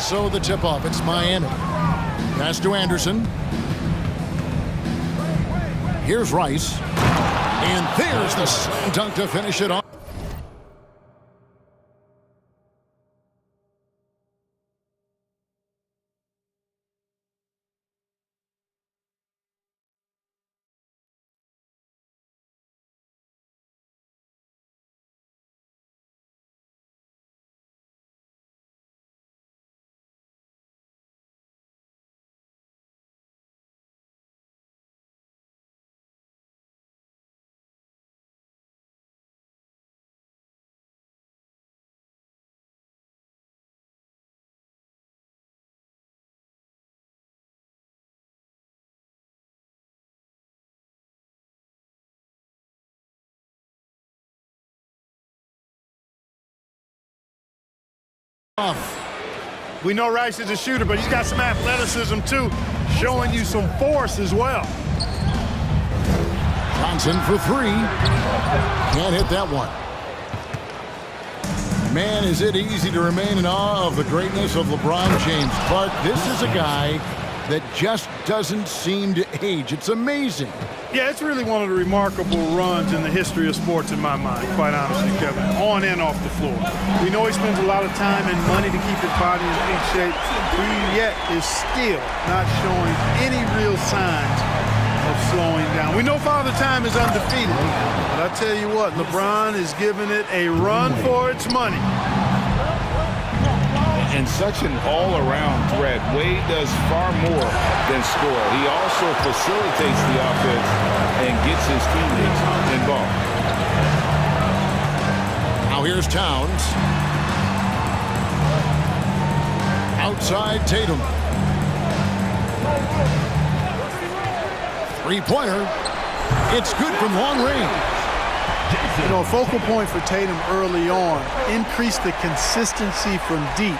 so the tip-off. It's Miami. Pass to Anderson. Here's Rice. And there's the slam dunk to finish it off. We know Rice is a shooter, but he's got some athleticism too, showing you some force as well. Johnson for three. Can't hit that one. Man, is it easy to remain in awe of the greatness of LeBron James. But this is a guy that just doesn't seem to age. It's amazing. Yeah, it's really one of the remarkable runs in the history of sports in my mind, quite honestly, Kevin, on and off the floor. We know he spends a lot of time and money to keep his body in peak shape. He yet is still not showing any real signs of slowing down. We know Father Time is undefeated, but I tell you what, LeBron is giving it a run for its money. And such an all-around threat. Wade does far more than score. He also facilitates the offense and gets his teammates involved. Now here's Towns. Outside Tatum. Three-pointer. It's good from long range. You know, a focal point for Tatum early on, increase the consistency from deep.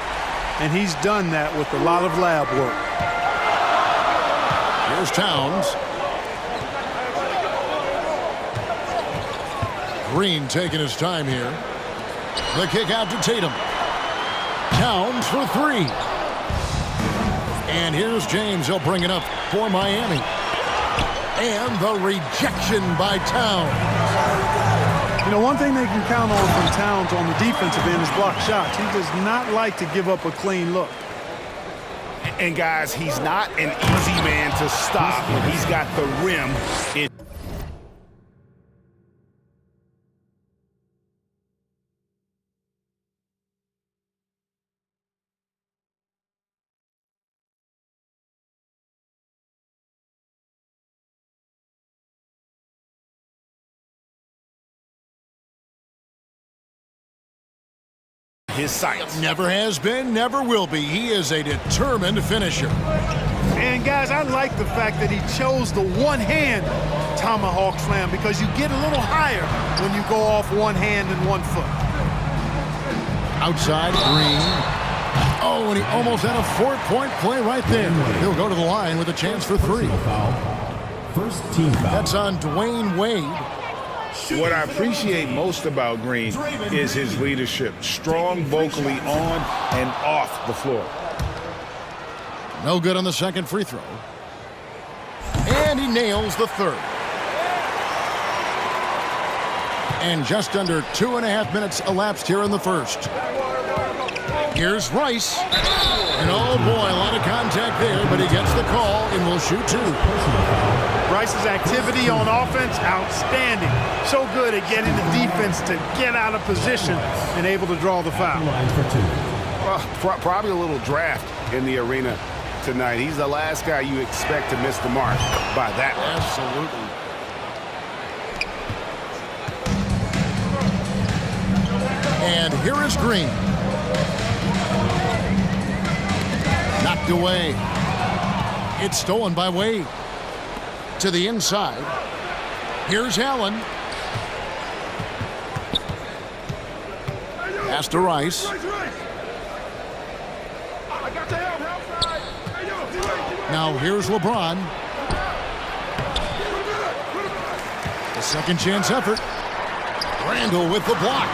And he's done that with a lot of lab work. Here's Towns. Green taking his time here. The kick out to Tatum. Towns for three. And here's James. He'll bring it up for Miami. And the rejection by Towns. You know, one thing they can count on from Towns on the defensive end is block shots. He does not like to give up a clean look. And guys, he's not an easy man to stop when he's got the rim in. His sights. Never has been, never will be. He is a determined finisher. And guys, I like the fact that he chose the one-hand tomahawk slam because you get a little higher when you go off one hand and 1 foot. Outside Green. Oh, and he almost had a 4-point play right there. He'll go to the line with a chance for three. First team foul. That's on Dwayne Wade. What I appreciate most about Green is his leadership. Strong vocally on and off the floor. No good on the second free throw. And he nails the third. And just under 2.5 minutes elapsed here in the first. Here's Rice. And oh boy, a lot of contact there, but he gets the call and will shoot two. Rice's activity on offense, outstanding. So good at getting the defense to get out of position and able to draw the foul. Well, probably a little draft in the arena tonight. He's the last guy you expect to miss the mark by that much. Absolutely. And here is Green. Knocked away. It's stolen by Wade. To the inside. Here's Allen. Pass to Rice. Now here's LeBron. The second chance effort. Randall with the block.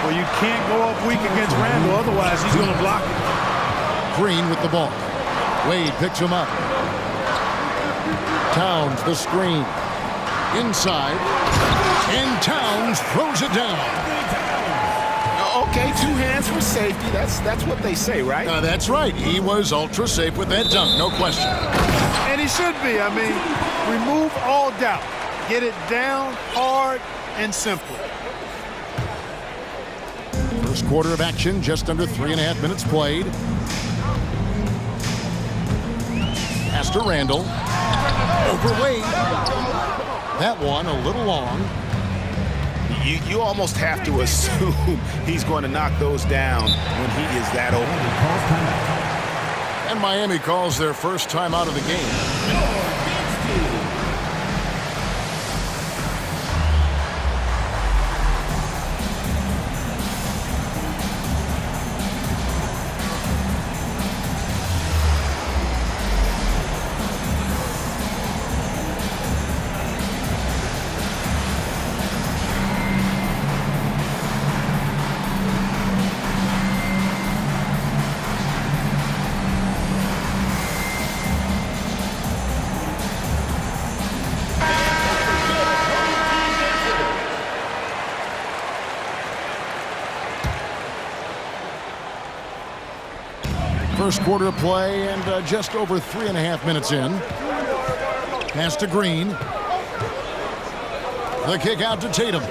Well, you can't go up weak against Randall, otherwise he's going to block it. Green with the ball. Wade picks him up. Towns the screen. Inside. And Towns throws it down. Okay, 2 hands for safety. That's what they say, right? That's right. He was ultra safe with that dunk, no question. And he should be. I mean, remove all doubt. Get it down, hard, and simple. First quarter of action, just under 3.5 minutes played. Pass to Randall. Over Wade. That one a little long. You almost have to assume he's going to knock those down when he is that open. And Miami calls their first time out of the game. First quarter of play and just over 3.5 minutes in. Pass to Green. The kick out to Tatum.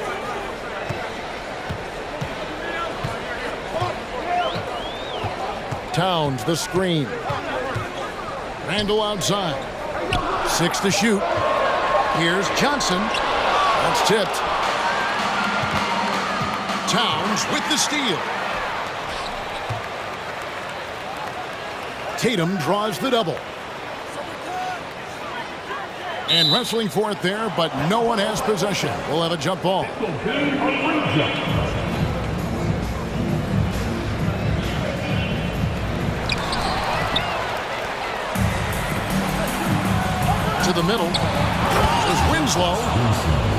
Towns the screen. Randall outside. 6 to shoot. Here's Johnson. That's tipped. Towns with the steal. Tatum draws the double. And wrestling for it there, but no one has possession. We'll have a jump ball. To the middle. There's Winslow.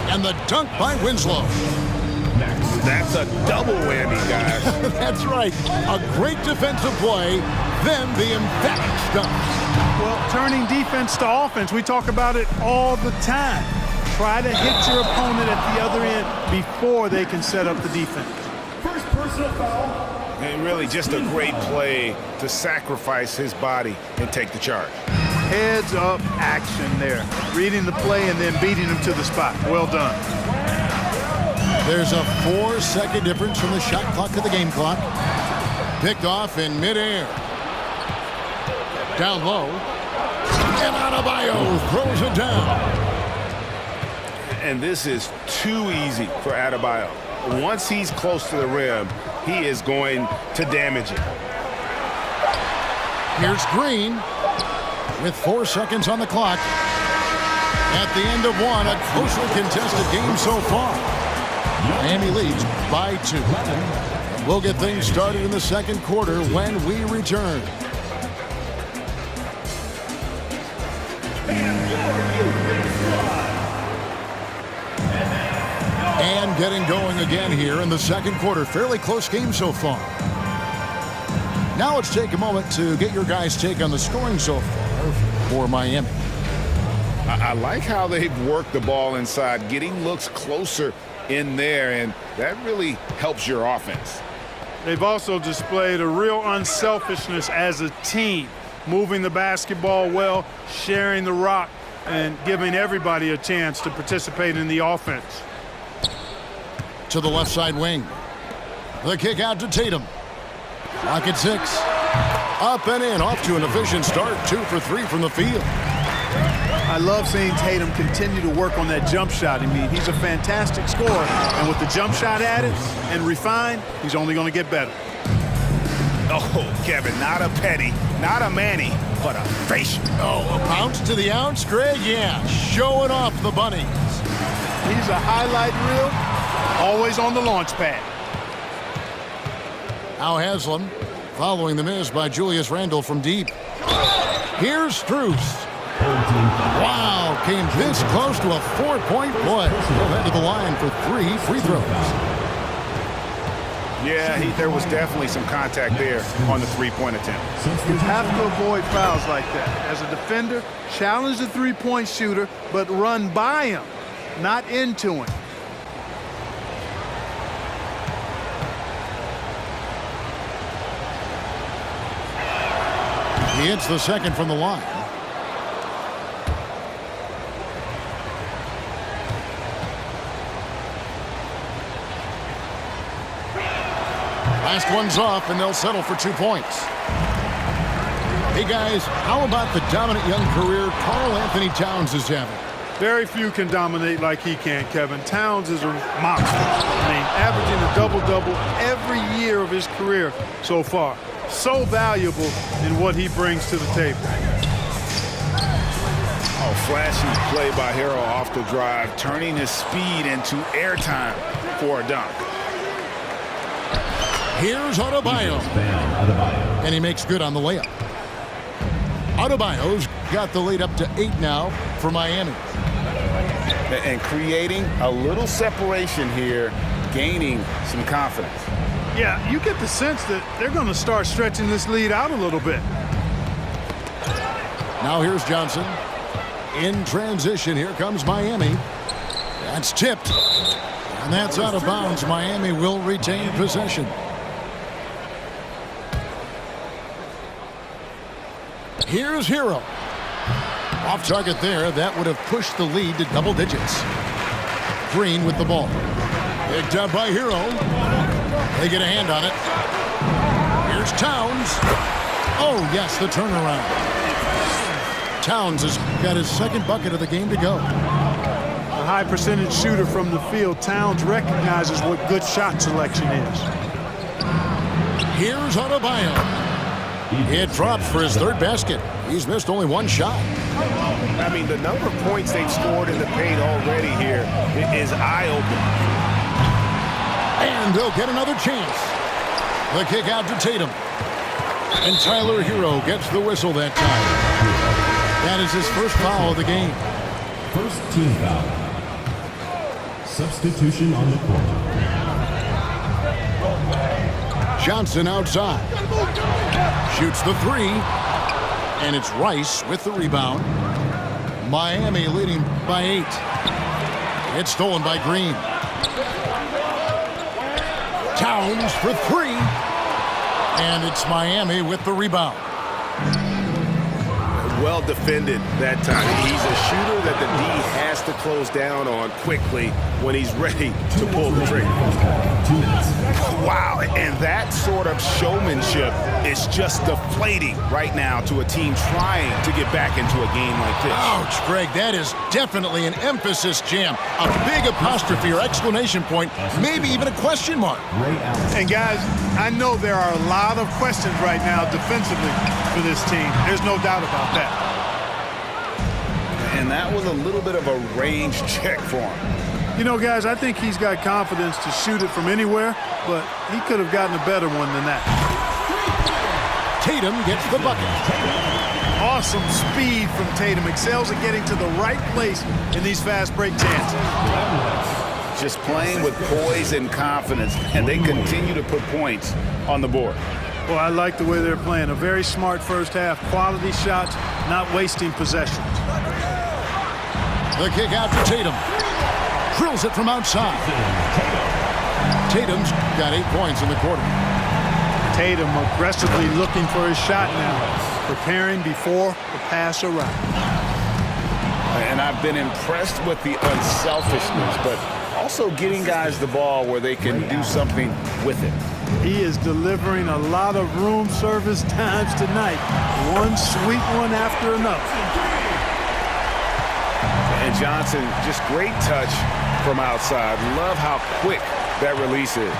And the dunk by Winslow. That's a double whammy, guys. That's right. A great defensive play, then the emphatic dunk. Well, turning defense to offense, we talk about it all the time. Try to hit your opponent at the other end before they can set up the defense. First personal foul. And really just a great play to sacrifice his body and take the charge. Heads up action there. Reading the play and then beating him to the spot. Well done. There's a 4-second difference from the shot clock to the game clock. Picked off in midair. Down low. And Adebayo throws it down. And this is too easy for Adebayo. Once he's close to the rim, he is going to damage it. Here's Green with 4 seconds on the clock. At the end of one, a closely contested game so far. Miami leads by 2. We'll get things started in the second quarter when we return. And getting going again here in the second quarter. Fairly close game so far. Now let's take a moment to get your guys' take on the scoring so far for Miami. I like how they've worked the ball inside, getting looks closer in there, and that really helps your offense. They've also displayed a real unselfishness as a team, moving the basketball well, sharing the rock, and giving everybody a chance to participate in the offense. To the left side wing. The kick out to Tatum. Clock at 6. Up and in, off to an efficient start. 2 for 3 from the field. I love seeing Tatum continue to work on that jump shot. I mean, he's a fantastic scorer, and with the jump shot added and refined, he's only going to get better. Oh, Kevin, not a penny, not a Manny, but a facial. Oh, a bounce to the ounce, Greg? Yeah, showing off the bunnies. He's a highlight reel, always on the launch pad. Now Haslam following the miss by Julius Randle from deep. Here's Strus. Wow, came this close to a 4-point play. He'll head to the line for 3 free throws. Yeah, there was definitely some contact there on the three-point attempt. You have to avoid fouls like that. As a defender, challenge the three-point shooter, but run by him, not into him. He hits the second from the line. Last one's off, and they'll settle for 2 points. Hey, guys, how about the dominant young career Karl Anthony Towns is having? Very few can dominate like he can, Kevin. Towns is a monster. I mean, averaging a double-double every year of his career so far. So valuable in what he brings to the table. Oh, flashy play by Hero off the drive, turning his speed into airtime for a dunk. Here's Adebayo. And he makes good on the layup. Adebayo's got the lead up to 8 now for Miami. And creating a little separation here, gaining some confidence. Yeah, you get the sense that they're going to start stretching this lead out a little bit. Now here's Johnson. In transition, here comes Miami. That's tipped. And that's out of bounds. Miami will retain possession. Here's Hero. Off target there. That would have pushed the lead to double digits. Green with the ball. Picked up by Hero. They get a hand on it. Here's Towns. Oh, yes, the turnaround. Towns has got his second bucket of the game to go. A high percentage shooter from the field. Towns recognizes what good shot selection is. Here's Adebayo. It drops for his third basket. He's missed only one shot. I mean, the number of points they've scored in the paint already here is eye-opening. And they'll get another chance. The kick out to Tatum. And Tyler Hero gets the whistle that time. That is his first foul of the game. First team foul. Substitution on the court. Johnson outside. Shoots the three. And it's Rice with the rebound. Miami leading by 8. It's stolen by Green. Towns for 3. And it's Miami with the rebound. Well defended that time. He's a shooter that the D has to close down on quickly when he's ready to pull the trigger. 2 minutes. Wow, and that sort of showmanship is just deflating right now to a team trying to get back into a game like this. Ouch, Greg, that is definitely an emphasis jam. A big apostrophe or exclamation point, maybe even a question mark. And guys, I know there are a lot of questions right now defensively for this team. There's no doubt about that. And that was a little bit of a range check for him. You know, guys, I think he's got confidence to shoot it from anywhere, but he could have gotten a better one than that. Tatum gets the bucket. Awesome speed from Tatum. Excels at getting to the right place in these fast break chances. Just playing with poise and confidence, and they continue to put points on the board. Well, I like the way they're playing. A very smart first half. Quality shots, not wasting possessions. The kick out to Tatum. Drills it from outside. Tatum's got 8 points in the quarter. Tatum aggressively looking for his shot now. Preparing before the pass arrives. And I've been impressed with the unselfishness, but also getting guys the ball where they can do something with it. He is delivering a lot of room service times tonight. One sweet one after another. And Johnson, just great touch from outside. Love how quick that release is.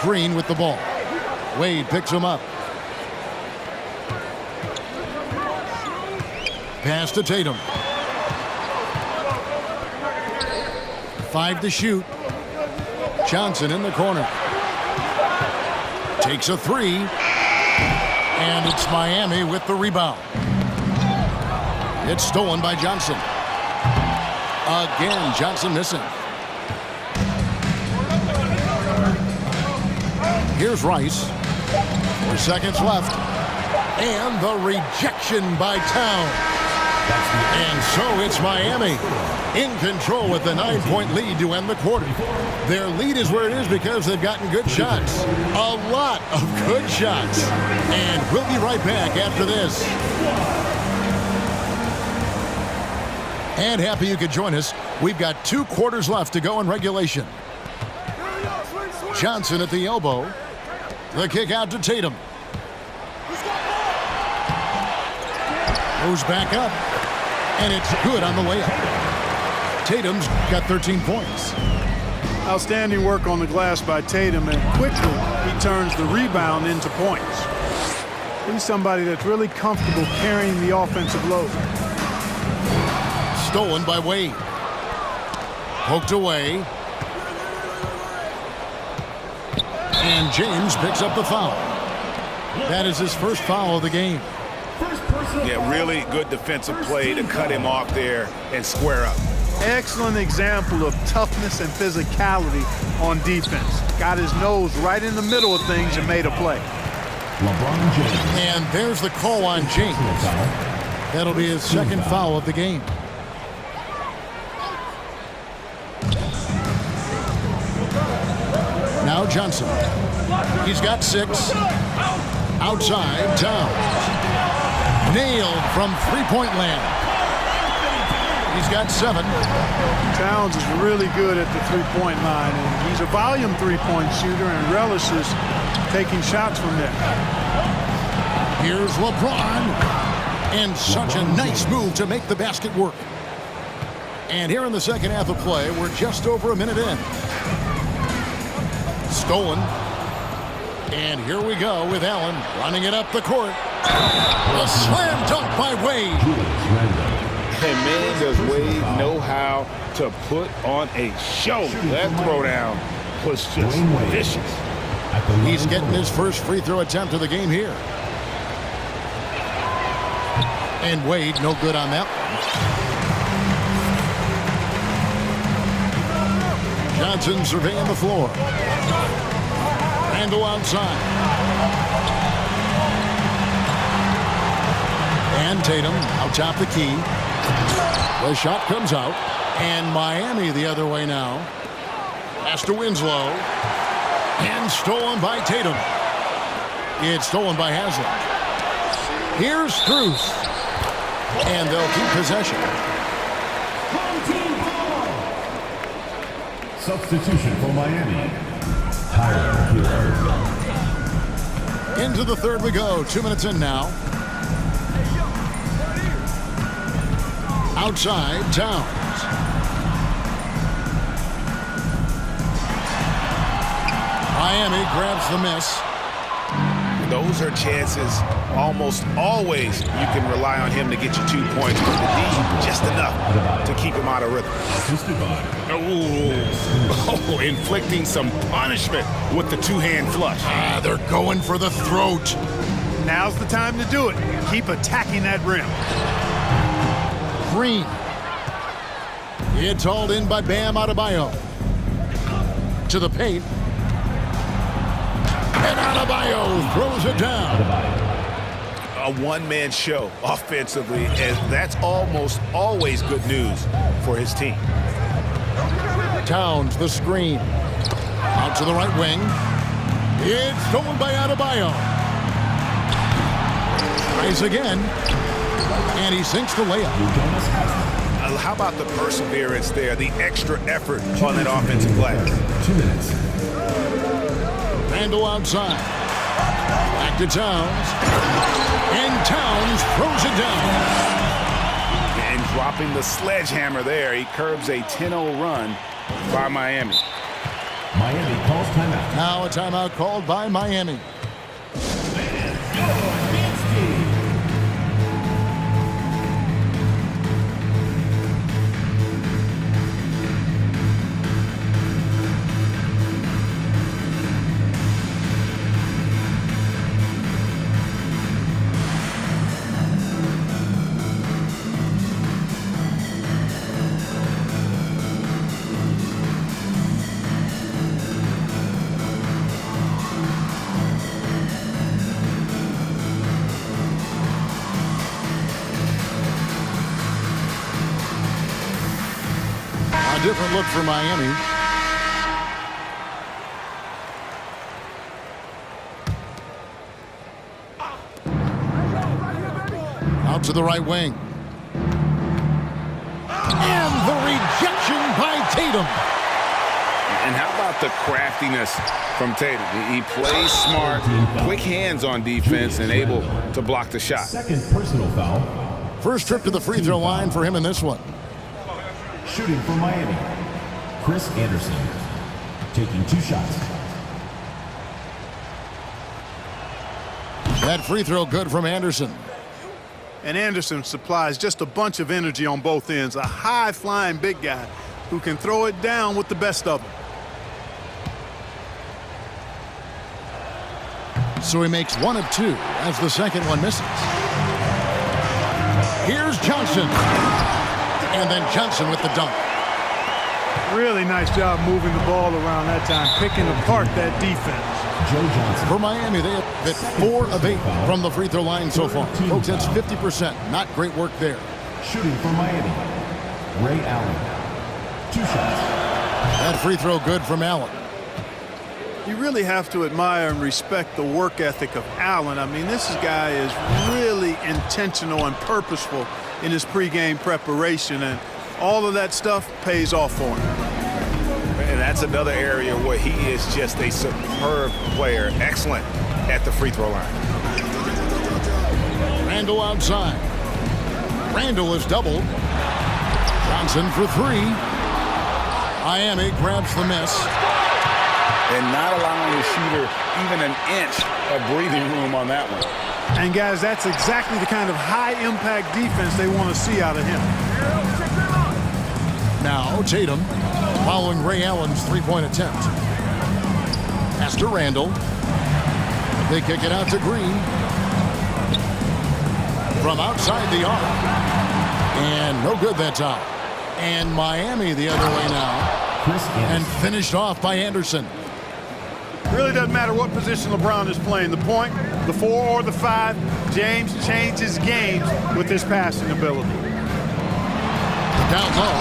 Green with the ball. Wade picks him up. Pass to Tatum. 5 to shoot. Johnson in the corner. Takes a 3. And it's Miami with the rebound. It's stolen by Johnson. Again, Johnson missing. Here's Rice. 4 seconds left. And the rejection by Towns. And so it's Miami in control with the 9-point lead to end the quarter. Their lead is where it is because they've gotten good shots. A lot of good shots. And we'll be right back after this. And happy you could join us. We've got 2 quarters left to go in regulation. Johnson at the elbow. The kick out to Tatum. Goes back up. And it's good on the layup. Tatum's got 13 points. Outstanding work on the glass by Tatum, and quickly he turns the rebound into points. He's somebody that's really comfortable carrying the offensive load. Stolen by Wade. Poked away. And James picks up the foul. That is his first foul of the game. Yeah, really good defensive play to cut him off there and square up. Excellent example of toughness and physicality on defense. Got his nose right in the middle of things and made a play. LeBron James. And there's the call on James. That'll be his second foul of the game. Now Johnson. He's got 6. Outside, Towns. Nailed from three-point land. He's got 7. Towns is really good at the three-point line, and he's a volume three-point shooter and relishes taking shots from there. Here's LeBron. And such a nice move to make the basket work. And here in the second half of play, we're just over a minute in. Stolen. And here we go with Allen running it up the court. A slam dunk by Wade. And man, does Wade know how to put on a show. That throwdown was just vicious. He's getting his first free throw attempt of the game here. And Wade, no good on that one. Johnson surveying the floor. Randall outside. And Tatum out top the key. The shot comes out. And Miami the other way now. Pass to Winslow. And stolen by Tatum. It's stolen by Haslett. Here's Strus. And they'll keep possession. Substitution for Miami. Tyler Hero. Into the third we go. 2 minutes in now. Outside, Towns. Miami grabs the miss. Those are chances almost always you can rely on him to get you 2 points, but the D just enough to keep him out of rhythm. Oh, inflicting some punishment with the two-hand flush. They're going for the throat. Now's the time to do it. Keep attacking that rim. Green. It's hauled in by Bam Adebayo. To the paint. And Adebayo throws it down. A one-man show offensively, and that's almost always good news for his team. Towns, the screen. Out to the right wing. It's stolen by Adebayo. Tries again. And he sinks the layup. How about the perseverance there, the extra effort on that offensive glass? 2 minutes. Randall outside. Back to Towns. And Towns throws it down. And dropping the sledgehammer there, he curbs a 10-0 run by Miami. Miami calls timeout. Now a timeout called by Miami. A different look for Miami. Out to the right wing. And the rejection by Tatum. And how about the craftiness from Tatum? He plays smart, quick hands on defense, and able to block the shot. Second personal foul. First trip to the free throw line for him in this one. Shooting for Miami, Chris Anderson. Taking 2 shots. That free throw good from Anderson. And Anderson supplies just a bunch of energy on both ends. A high-flying big guy who can throw it down with the best of them. So he makes 1 of 2 as the second one misses. Here's Johnson. And then Johnson with the dunk. Really nice job moving the ball around that time, picking apart that defense. Joe Johnson. For Miami, they have hit 4 of 8 from the free throw line so far. Folks, that's 50%. Not great work there. Shooting for Miami, Ray Allen. 2 shots. That free throw good from Allen. You really have to admire and respect the work ethic of Allen. I mean, this guy is really intentional and purposeful in his pregame preparation, and all of that stuff pays off for him. And that's another area where he is just a superb player. Excellent at the free throw line. Randall outside. Randall is doubled. Johnson for 3. Miami grabs the miss. And not allowing the shooter even an inch of breathing room on that one. And, guys, that's exactly the kind of high-impact defense they want to see out of him. Now Tatum following Ray Allen's three-point attempt. Pass to Randall. They kick it out to Green. From outside the arc. And no good that time. And Miami the other way now. And finished off by Anderson. Really doesn't matter what position LeBron is playing, the point, the 4 or the 5, James changes games with his passing ability. Down low.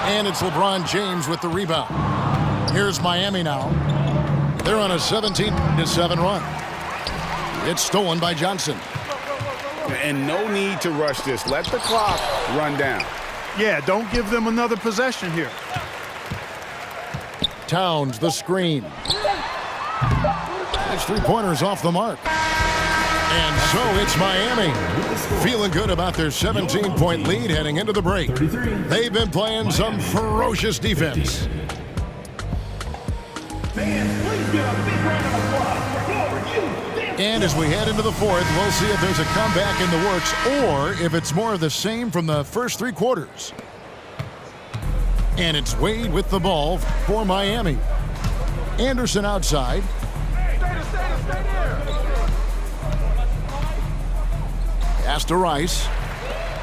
And it's LeBron James with the rebound. Here's Miami now. They're on a 17-7 run. It's stolen by Johnson. And no need to rush this. Let the clock run down. Yeah, don't give them another possession here. Towns the screen. It's 3-pointers off the mark. And so it's Miami. Feeling good about their 17-point lead heading into the break. They've been playing some ferocious defense. And as we head into the fourth, we'll see if there's a comeback in the works or if it's more of the same from the first 3 quarters. And it's Wade with the ball for Miami. Anderson outside. Pass to Rice.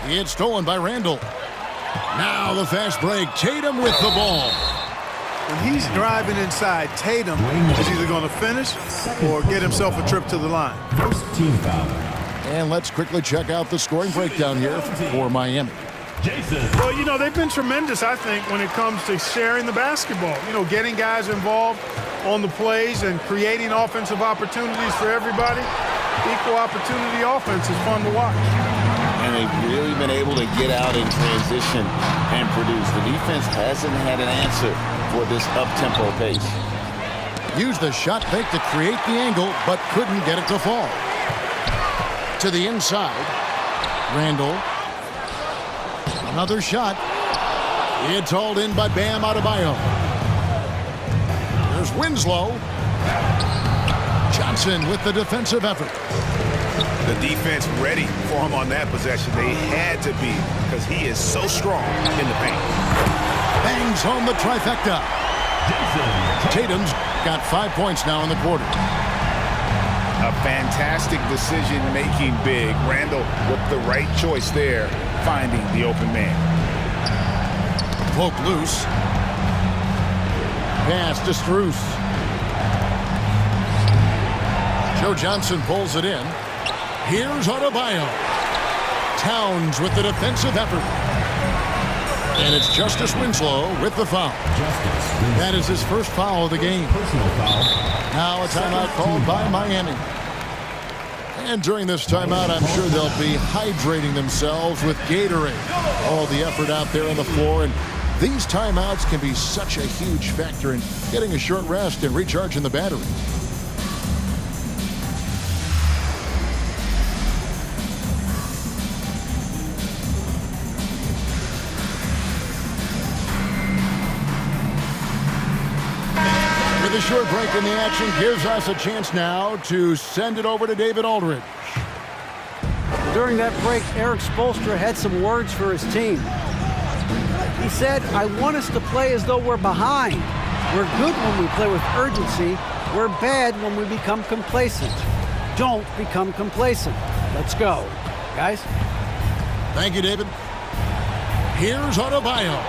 It's stolen by Randall. Now the fast break. Tatum with the ball. When he's driving inside, Tatum is either going to finish or get himself a trip to the line. First team foul. And let's quickly check out the scoring breakdown here for Miami. Well, you know, they've been tremendous, I think, when it comes to sharing the basketball. You know, getting guys involved on the plays and creating offensive opportunities for everybody. Equal opportunity offense is fun to watch. And they've really been able to get out in transition and produce. The defense hasn't had an answer for this up-tempo pace. Used the shot fake to create the angle, but couldn't get it to fall. To the inside. Randall. Another shot. It's hauled in by Bam Adebayo. There's Winslow. Johnson with the defensive effort. The defense ready for him on that possession. They had to be because he is so strong in the paint. Bangs home the trifecta. Tatum's got 5 points now in the quarter. A fantastic decision-making big. Randall with the right choice there, finding the open man. Poke loose. Pass to Strus. Joe Johnson pulls it in. Here's Adebayo. Towns with the defensive effort. And it's Justice Winslow with the foul. That is his first foul of the game. Personal foul. Now a timeout called by Miami. And during this timeout, I'm sure they'll be hydrating themselves with Gatorade. All the effort out there on the floor. And these timeouts can be such a huge factor in getting a short rest and recharging the battery. The short break in the action gives us a chance now to send it over to David Aldridge. During that break, Eric Spoelstra had some words for his team. He said, I want us to play as though we're behind. We're good when we play with urgency. We're bad when we become complacent. Don't become complacent. Let's go. Guys? Thank you, David. Here's Adebayo.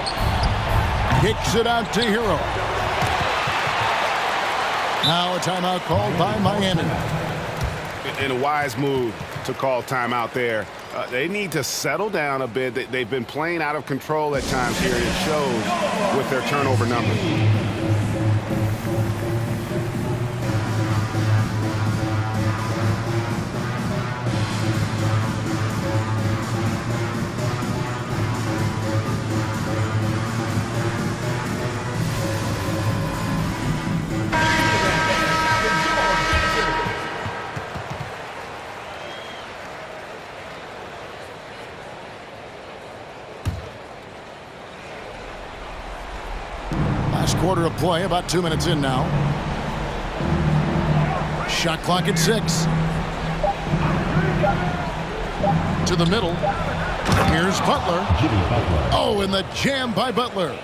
Kicks it out to Hero. Now a timeout called by Miami. In a wise move to call timeout there. They need to settle down a bit. They've been playing out of control at times here. It shows with their turnover numbers. Quarter of play, about 2 minutes in now. Shot clock at 6. To the middle. Here's Butler. Oh, and the jam by Butler.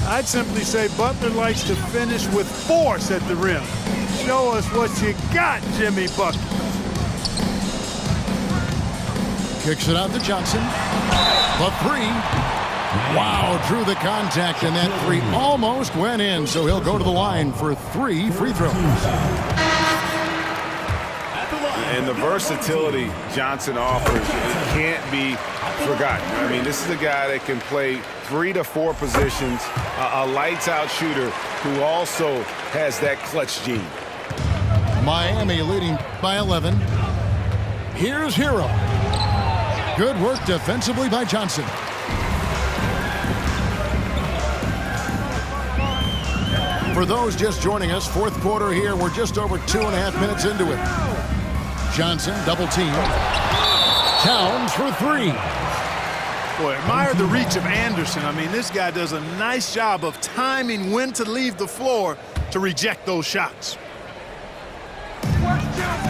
I'd simply say Butler likes to finish with force at the rim. Show us what you got, Jimmy Bucket. Kicks it out to Johnson. The three. Wow, drew the contact, and that three almost went in, so he'll go to the line for 3 free throws. And the versatility Johnson offers can't be forgotten. I mean, this is a guy that can play 3 to 4 positions, a lights-out shooter who also has that clutch gene. Miami leading by 11. Here's Hero. Good work defensively by Johnson. For those just joining us, fourth quarter here. We're just over 2.5 minutes into it. Johnson, double team. Towns for 3. Boy, admire the reach of Anderson. I mean, this guy does a nice job of timing when to leave the floor to reject those shots.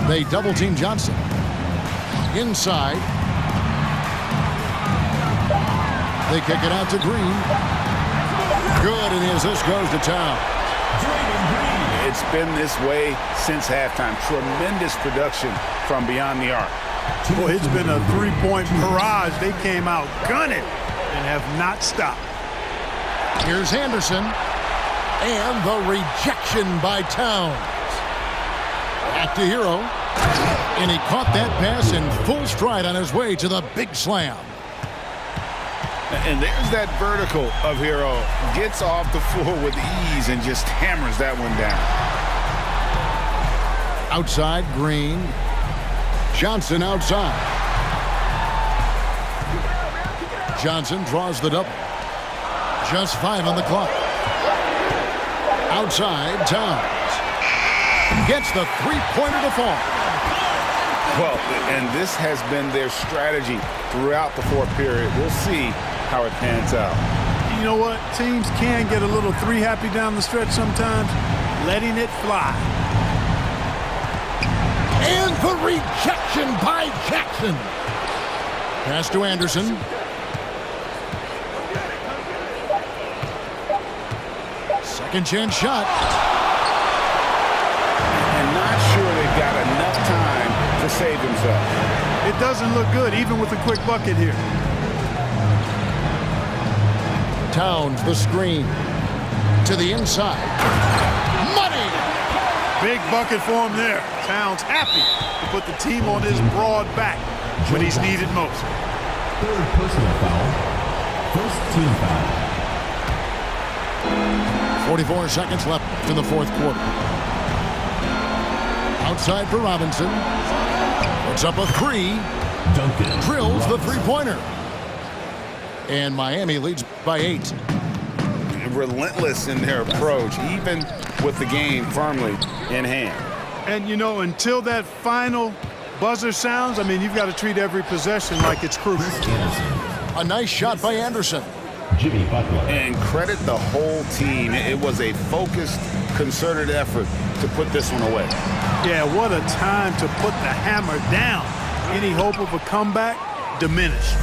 They double team Johnson. Inside. They kick it out to Green. Good, and the assist goes to Towns. It's been this way since halftime. Tremendous production from beyond the arc. Boy, it's been a three-point barrage. They came out gunning and have not stopped. Here's Anderson. And the rejection by Towns. Back to Hero. And he caught that pass in full stride on his way to the big slam. And there's that vertical of Hero. Gets off the floor with ease and just hammers that one down. Outside, Green. Johnson outside. Johnson draws the double. Just 5 on the clock. Outside, Towns. Gets the three-pointer to fall. Well, and this has been their strategy throughout the fourth period. We'll see how it pans out. You know what? Teams can get a little three-happy down the stretch sometimes, letting it fly. And the rejection by Jackson. Pass to Anderson. Second chance shot. And not sure they've got enough time to save themselves. It doesn't look good, even with a quick bucket here. Towns, the screen. To the inside. Money! Big bucket for him there. Towns happy to put the team on his broad back when he's needed most. Third personal foul. First team foul. 44 seconds left in the fourth quarter. Outside for Robinson. Puts up a three. Duncan Drills the Robinson. three-pointer. And Miami leads by 8. Relentless in their approach, even with the game firmly in hand. And, you know, until that final buzzer sounds, I mean, you've got to treat every possession like it's crucial. Anderson. A nice shot by Anderson. Jimmy Butler. And credit the whole team. It was a focused, concerted effort to put this one away. Yeah, what a time to put the hammer down. Any hope of a comeback diminished.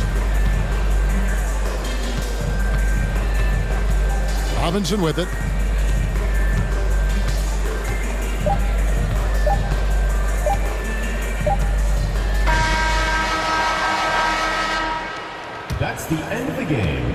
Robinson with it. That's the end of the game.